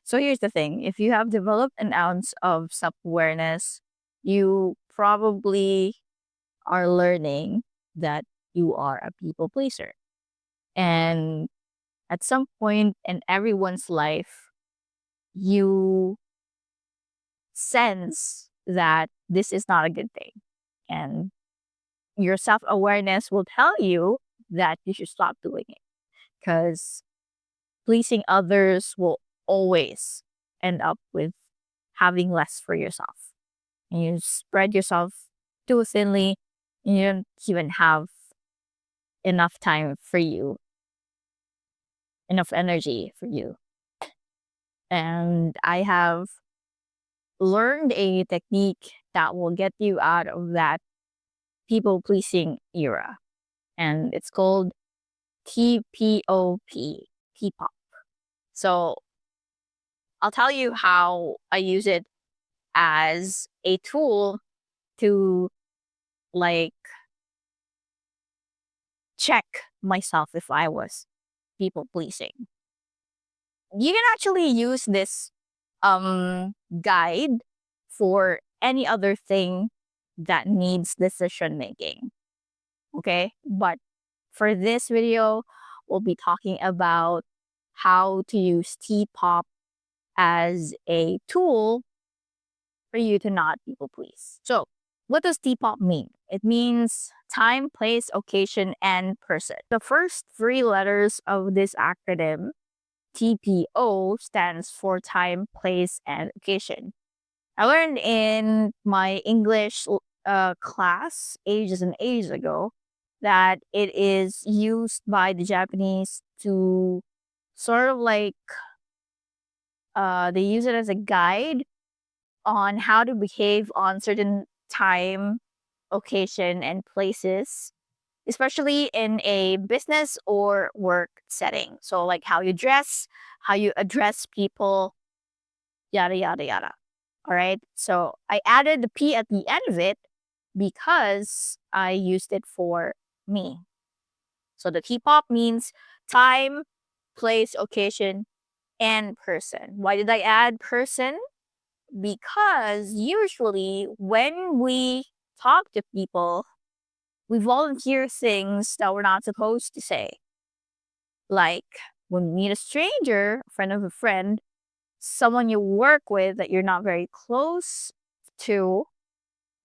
So here's the thing, if you have developed an ounce of self awareness, you probably are learning that you are a people pleaser. And at some point in everyone's life, you sense that this is not a good thing. And your self awareness will tell you that you should stop doing it because pleasing others will always end up with having less for yourself. And you spread yourself too thinly, and you don't even have enough time for you, enough energy for you. And I have learned a technique that will get you out of that people pleasing era. And it's called T.P.O.P, T-pop. So I'll tell you how I use it as a tool to like check myself if I was people pleasing. You can actually use this guide for any other thing that needs decision making. Okay? But for this video, we'll be talking about how to use T-pop as a tool for you to not people please. So, what does T-pop mean? It means time, place, occasion, and person. The first three letters of this acronym, TPO, stands for time, place, and occasion. I learned in my English class ages and ages ago that it is used by the Japanese to sort of like they use it as a guide on how to behave on certain time, occasion, and places, especially in a business or work setting. So, like how you dress, how you address people, yada, yada, yada. All right. So, I added the P at the end of it because I used it for me. So, the T-pop means time, place, occasion, and person. Why did I add person? Because usually when we talk to people, we volunteer things that we're not supposed to say. Like when we meet a stranger, a friend of a friend, someone you work with that you're not very close to,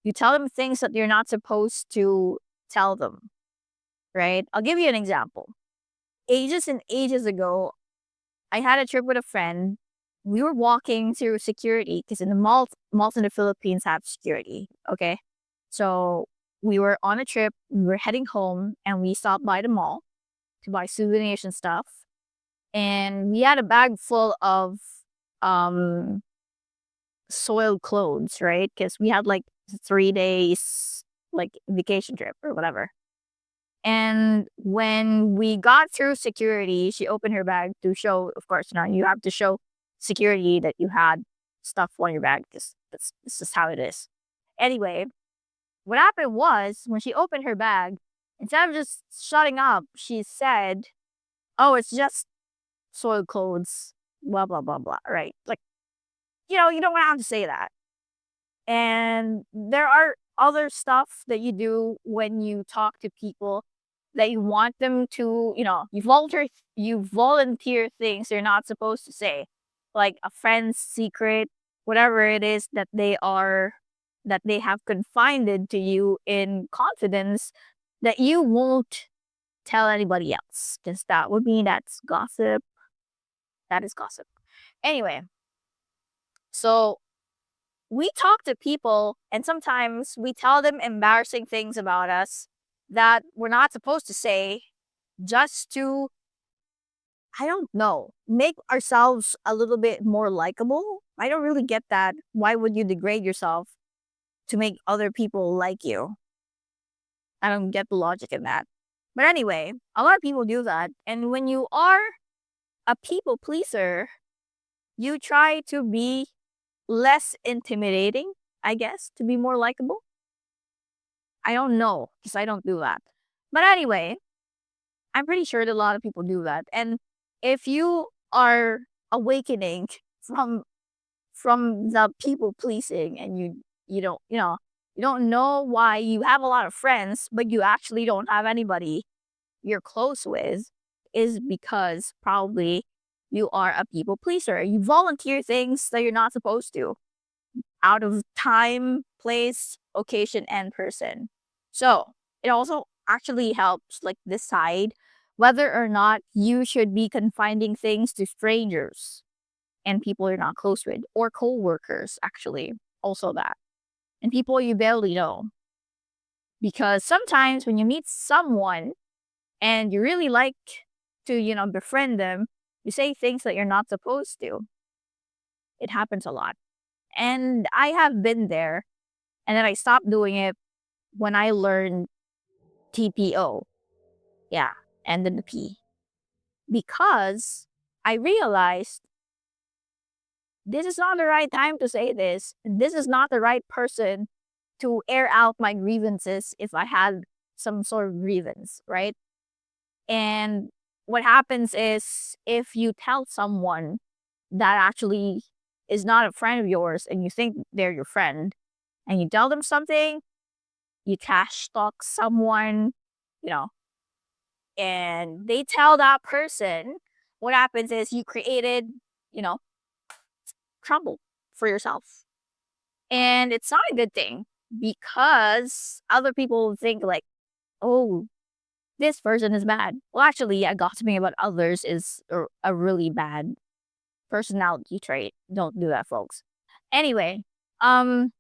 you tell them things that you're not supposed to tell them, right? I'll give you an example. Ages and ages ago, I had a trip with a friend. We were walking through security because in the malls in the Philippines have security. Okay. So we were on a trip, we were heading home, and we stopped by the mall to buy souvenirs and stuff. And we had a bag full of um soiled clothes, right? Because we had like 3 days like vacation trip or whatever. And when we got through security, she opened her bag to show, of course, now you have to show security that you had stuff on your bag because that's just how it is. Anyway, what happened was when she opened her bag, instead of just shutting up, she said, "Oh, it's just soiled clothes, blah, blah, blah, blah," right? Like, you don't have to say that. And there are other stuff that you do when you talk to people that you want them to, you volunteer things they're not supposed to say. Like a friend's secret, whatever it is that they have confided to you in confidence that you won't tell anybody else. Because that would mean that's gossip. That is gossip. Anyway, so we talk to people and sometimes we tell them embarrassing things about us that we're not supposed to say just to, I don't know, make ourselves a little bit more likable. I don't really get that. Why would you degrade yourself to make other people like you? I don't get the logic in that. But anyway, a lot of people do that. And when you are a people pleaser, you try to be less intimidating, I guess, to be more likable. I don't know because I don't do that. But anyway, I'm pretty sure that a lot of people do that. And if you are awakening from the people pleasing, and you don't, you don't know why you have a lot of friends but you actually don't have anybody you're close with, is because probably you are a people pleaser. You volunteer things that you're not supposed to, out of time, place, occasion, and person. So it also actually helps like decide whether or not you should be confiding things to strangers and people you're not close with, or co-workers actually, also that, and people you barely know. Because sometimes when you meet someone and you really like to, befriend them, you say things that you're not supposed to. It happens a lot. And I have been there, and then I stopped doing it when I learned TPO. Yeah, and then the P. Because I realized this is not the right time to say this. This is not the right person to air out my grievances if I had some sort of grievance, right? And what happens is, if you tell someone that actually is not a friend of yours and you think they're your friend, and you tell them something, you cash talk someone, you know, and they tell that person, what happens is you created, you know, trouble for yourself. And it's not a good thing, because other people think like, oh, this person is bad. Well, actually, yeah, gossiping about others is a really bad personality trait. Don't do that, folks. Anyway, um,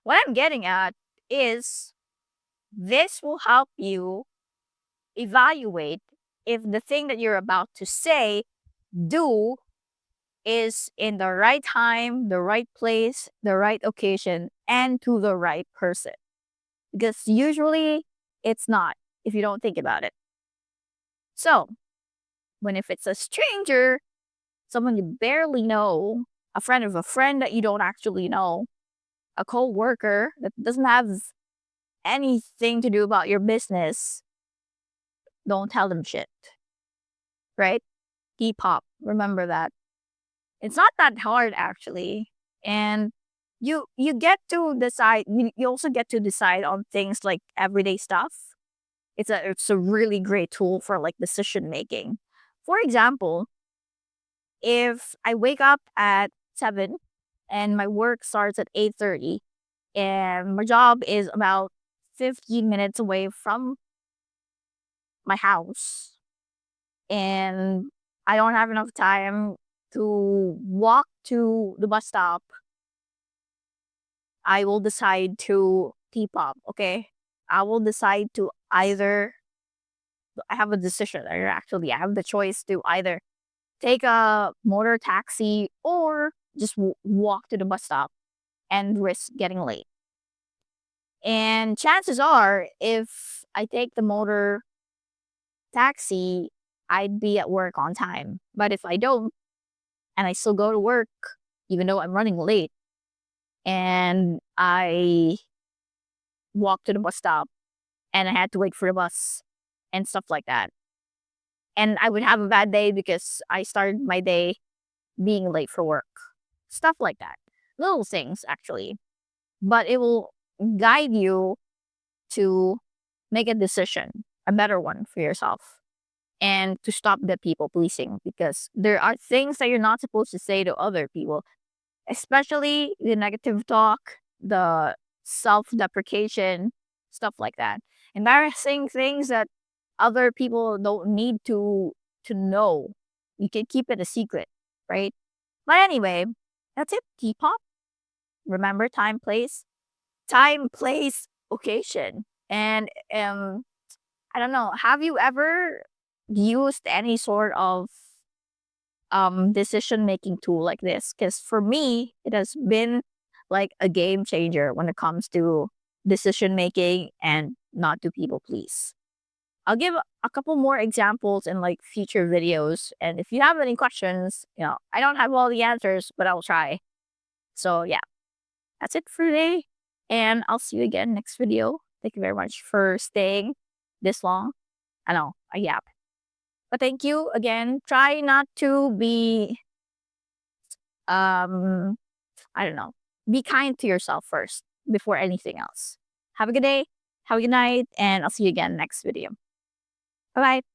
what I'm getting at is, this will help you evaluate if the thing that you're about to say, do, is in the right time, the right place, the right occasion, and to the right person. Because usually it's not, if you don't think about it. So, when if it's a stranger, someone you barely know, a friend of a friend that you don't actually know, a co-worker that doesn't have anything to do about your business, don't tell them shit, right? T.P.O.P. Remember that. It's not that hard actually. And you get to decide, you also get to decide on things like everyday stuff. It's a really great tool for like decision making. For example, if I wake up at 7 and my work starts at 8:30, and my job is about 15 minutes away from my house, and I don't have enough time to walk to the bus stop, I will decide to T-pop, okay? I will decide to either, I have a decision, or actually I have the choice to either take a motor taxi or just walk to the bus stop and risk getting late. And chances are, if I take the motor taxi, I'd be at work on time. But if I don't, and I still go to work, even though I'm running late, and I walk to the bus stop, and I had to wait for the bus and stuff like that. And I would have a bad day because I started my day being late for work. Stuff like that. Little things, actually. But it will guide you to make a decision, a better one for yourself, and to stop the people pleasing, because there are things that you're not supposed to say to other people, especially the negative talk, the self deprecation, stuff like that. Embarrassing things that other people don't need to know. You can keep it a secret, right? But anyway, that's it. T-pop. Remember time, place, occasion. And I don't know, have you ever used any sort of decision making tool like this? Because for me, it has been like a game changer when it comes to decision making and not to people please. I'll give a couple more examples in like future videos. And if you have any questions, I don't have all the answers, but I'll try. So yeah, that's it for today. And I'll see you again next video. Thank you very much for staying this long. I know, I yap. But thank you again. Try not to be um, I don't know, be kind to yourself first before anything else. Have a good day. Have a good night. And I'll see you again next video. Bye bye.